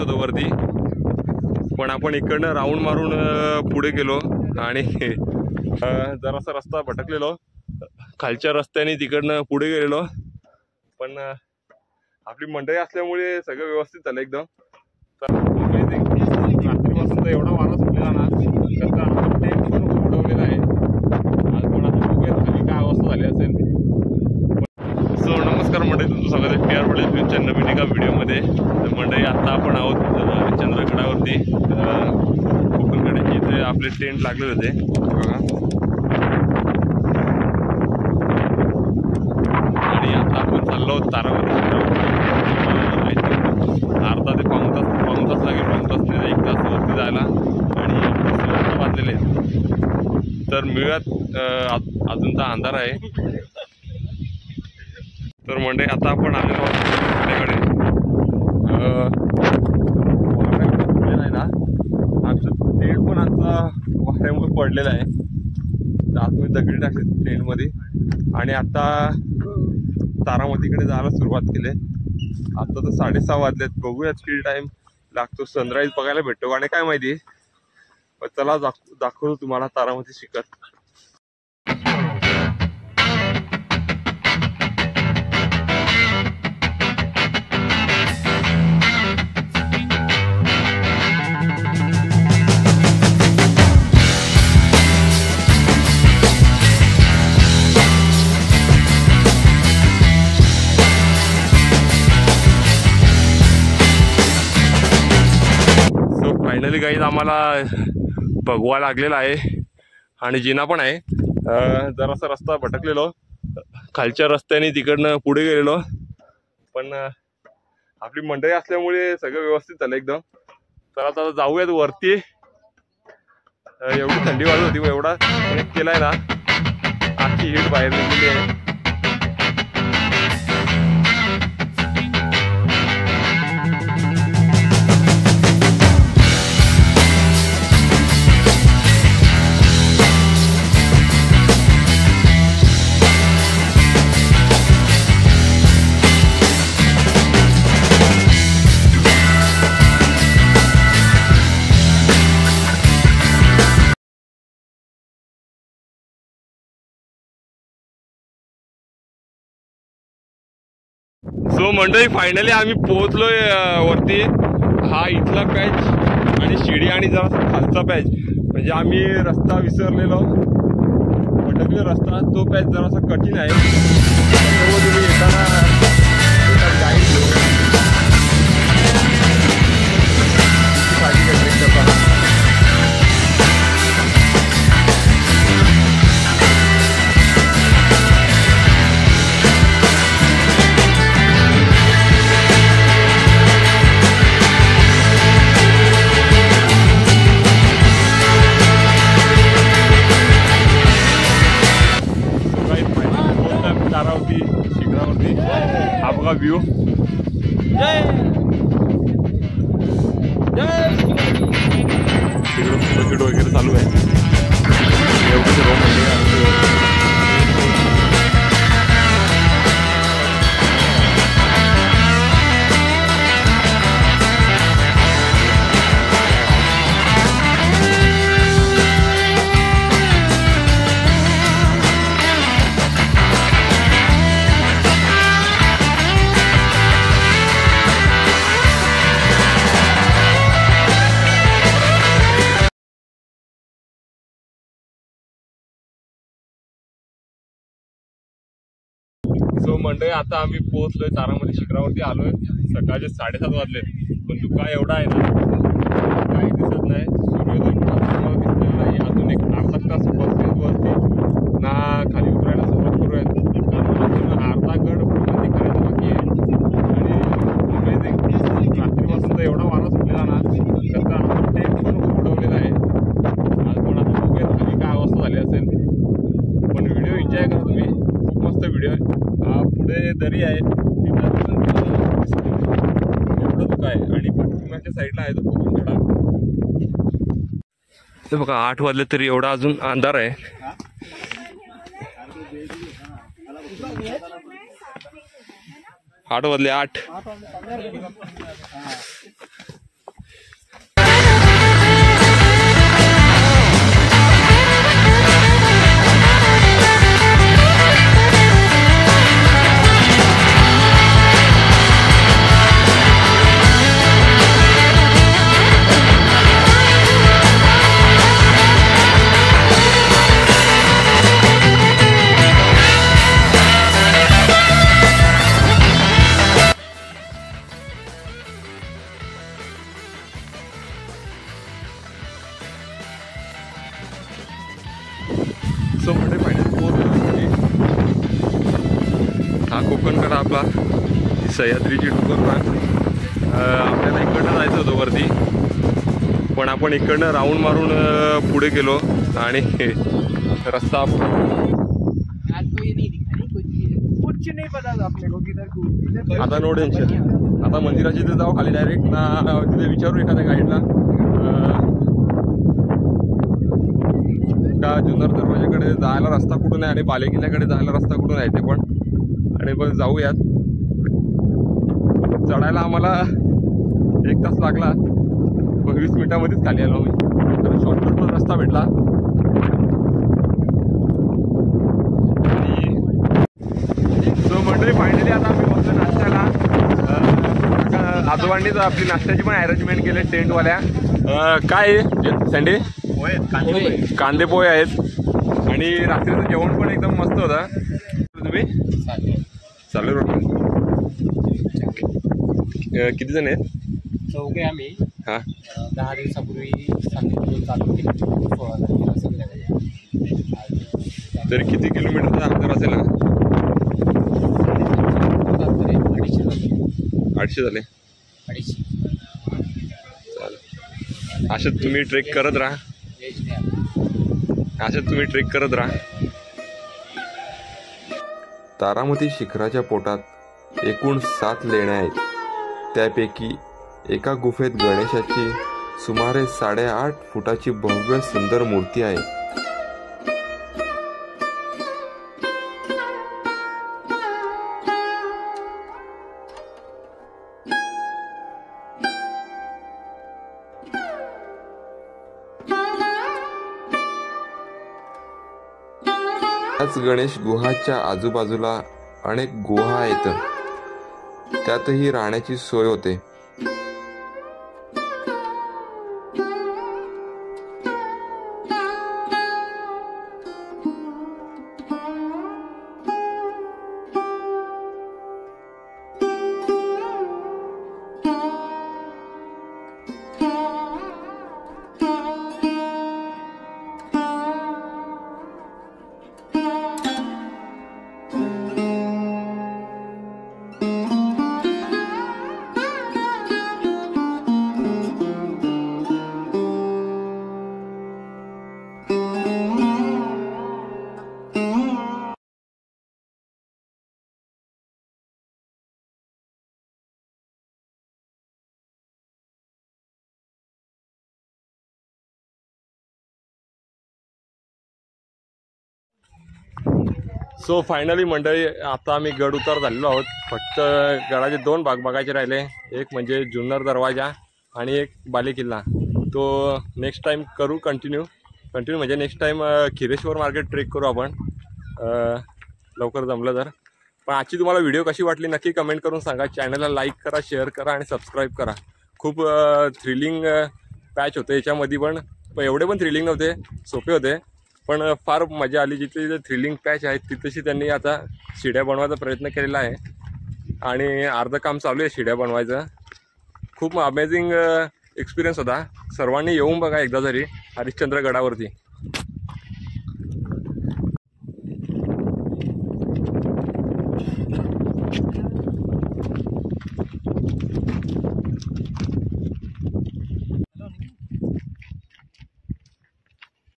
जायचं होतं वरती, पण आपण इकडनं राऊंड मारून पुढे गेलो आणि जरासा रस्ता भटकलेलो, खालच्या रस्त्याने तिकडनं पुढे गेलेलो. पण आपली मंडळी असल्यामुळे सगळं व्यवस्थित झालं एकदम. तर रात्रीपासून तर एवढा वारा सुटलेला ना, त्याचा आपण टेंट पण उडवलेला आहे. आज पण आता बघूया खाली काय अवस्था झाली असेल. सो नमस्कार मंडळी, तुमचं स्वागत आहे PR पटेल न्यूजच्या नवीन एका व्हिडिओमध्ये. तर मंडळी आता आपण आहोत चंद्रगडावरती. कोकणकडे इथे आपले टेंट लागलेले होते बघा. आणि आता आपण चाललो आहोत तारावती. अर्धा ते पाऊण तास लागेल, पाऊण तास ते 1 तास वरती जायला. आणि वाजलेले आहेत तर मिळत अजून तर अंधार आहे. तर म्हणजे आता आपण आलेलो आहोत आपल्याकडे नाही ना, आमचं टेंट पण आता वाऱ्यामुळे पडलेलं आहे. तर आतमध्ये दगडी टाकले टेंटमध्ये आणि आता तारामतीकडे जायला सुरुवात केली. आता तर 6:30 वाजलेत. बघूयात किती टाइम लागतो. सनराईज बघायला भेटतो आणि काय माहिती. चला दाखवतो तुम्हाला तारामती शिखर. फायनली गाईज आम्हाला भगवा लागलेला आहे आणि जिना पण आहे. जरासा रस्ता भटकलेलो, खालच्या रस्त्याने तिकडनं पुढे गेलेलो. पण आपली मंडळी असल्यामुळे सगळं व्यवस्थित झालं एकदम. तर आता जाऊयात वरती. एवढी थंडी वाजत होती, एवढा कनेक्ट केलाय ना, आजची हीट बाहेर निघाली आहे. सो मंडळी फायनली आम्ही पोहोचलोय वरती. हा इथला पॅच आणि शिडी आणि जरा खालचा पॅच, म्हणजे आम्ही रस्ता विसरलेलो, भटकलेला रस्ता. तो पॅच जरासा कठीण आहे. तुम्ही येताना गाईड शिखरावरती. हा बघा व्ह्यू. तिकडं फोटोशूट वगैरे चालू आहे. सो मंडळी आता आम्ही पोहोचलोय तारामती शिखरावरती आलोय. सकाळचे 7:30 वाजले. पण धुका एवढा आहे ना, काही दिसत नाही. सूर्योदय दिसलेला नाही. अजून एक अर्धा तास बसलेत वरती ना, खाली उतरायला सुरुवात करूयात. कारण अर्धा गड पूर्ण करायचं बाकी आहे. आणि रात्रीपासून तर एवढा वारा सुटलेला ना, त्याचा आपण टेंट पण उडवलेला आहे. आज पण आता बघूयात खाली काय अवस्था झाली असेल. पण व्हिडिओ एन्जॉय करा तुम्ही, खूप मस्त व्हिडिओ आहे. पुढे दरी आहे, एवढं धुका आहे. आणि पाठीमागच्या साईडला आहे तो कोकणकडा. ते बघा 8 वाजले तरी एवढा अजून अंधार आहे. 8 वाजले 8. सो म्हणजे फायनली पोहोचलो. हा कोकणकडा आपला सह्याद्रीची डोंगर ना. आपल्याला इकडनं जायचं होतं वरती, पण आपण इकडनं राऊंड मारून पुढे गेलो आणि रस्ता आता नो टेन्शन. आता मंदिराच्या तिथे जाऊ खाली डायरेक्ट ना, तिथे विचारू एखाद्या गाईडला का जुन्नर दरवाजाकडे जायला रस्ता कुठून आहे आणि बालेकिल्ल्याकडे जायला रस्ता कुठून आहे ते पण, आणि बस जाऊयात. चढायला आम्हाला 1 तास लागला, 20 मिनिटामध्येच खाली आलो मी, कारण शॉर्टकट पण रस्ता भेटला. सो मंडळी फायनली आता आम्ही बसलो नाश्त्याला. आजोबांनीच आपली नाश्त्याची पण अरेंजमेंट केले टेंटवाल्या. काय संडे कांदे पोहे आहेत आणि रात्रीचं जेवण पण एकदम मस्त होता. तुम्ही चालू रोटी किती जण आहेत? 4 आम्ही. हां 10 दिवसापूर्वी सांगलीतून चालू केली 16 तारखेला संध्याकाळी. तरी किती किलोमीटरचा अंतर असेल ना? 800 झाले. 250. चालेल. अशात तुम्ही ट्रेक करत राहा. तारामती शिखराच्या पोटात एकूण 7 लेण्या आहेत. त्यापैकी एका गुफेत गणेशाची सुमारे 8.5 फुटाची भव्य सुंदर मूर्ती आहे. याच गणेश गुहाच्या आजूबाजूला अनेक गुहा आहेत, त्यातही राहण्याची सोय होते. सो फायनली मंडळी आता आम्ही गड उतार झालेलो आहोत. फक्त गडाचे 2 भाग बघायचे राहिले. एक म्हणजे जुन्नर दरवाजा आणि एक बालेकिल्ला. तो नेक्स्ट टाईम करू कंटिन्यू म्हणजे next time Khireshwar market trek करू आपण लवकर जमलं तर. पण आजची तुम्हाला व्हिडिओ कशी वाटली नक्की कमेंट करून सांगा. चॅनलला लाईक करा, शेअर करा आणि सबस्क्राईब करा. खूप थ्रिलिंग पॅच होते याच्यामध्ये, पण एवढे पण थ्रिलिंग नव्हते, सोपे होते, पण फार मजा आली. जिथे जिथे थ्रिलिंग पॅच आहेत तिथेशी त्यांनी आता शिड्या बनवायचा प्रयत्न केलेला आहे आणि अर्धं काम चालू आहे शिड्या बनवायचं. खूप अमेझिंग एक्सपिरियन्स होता. सर्वांनी येऊन बघा एकदा तरी हरिश्चंद्र गडावरती.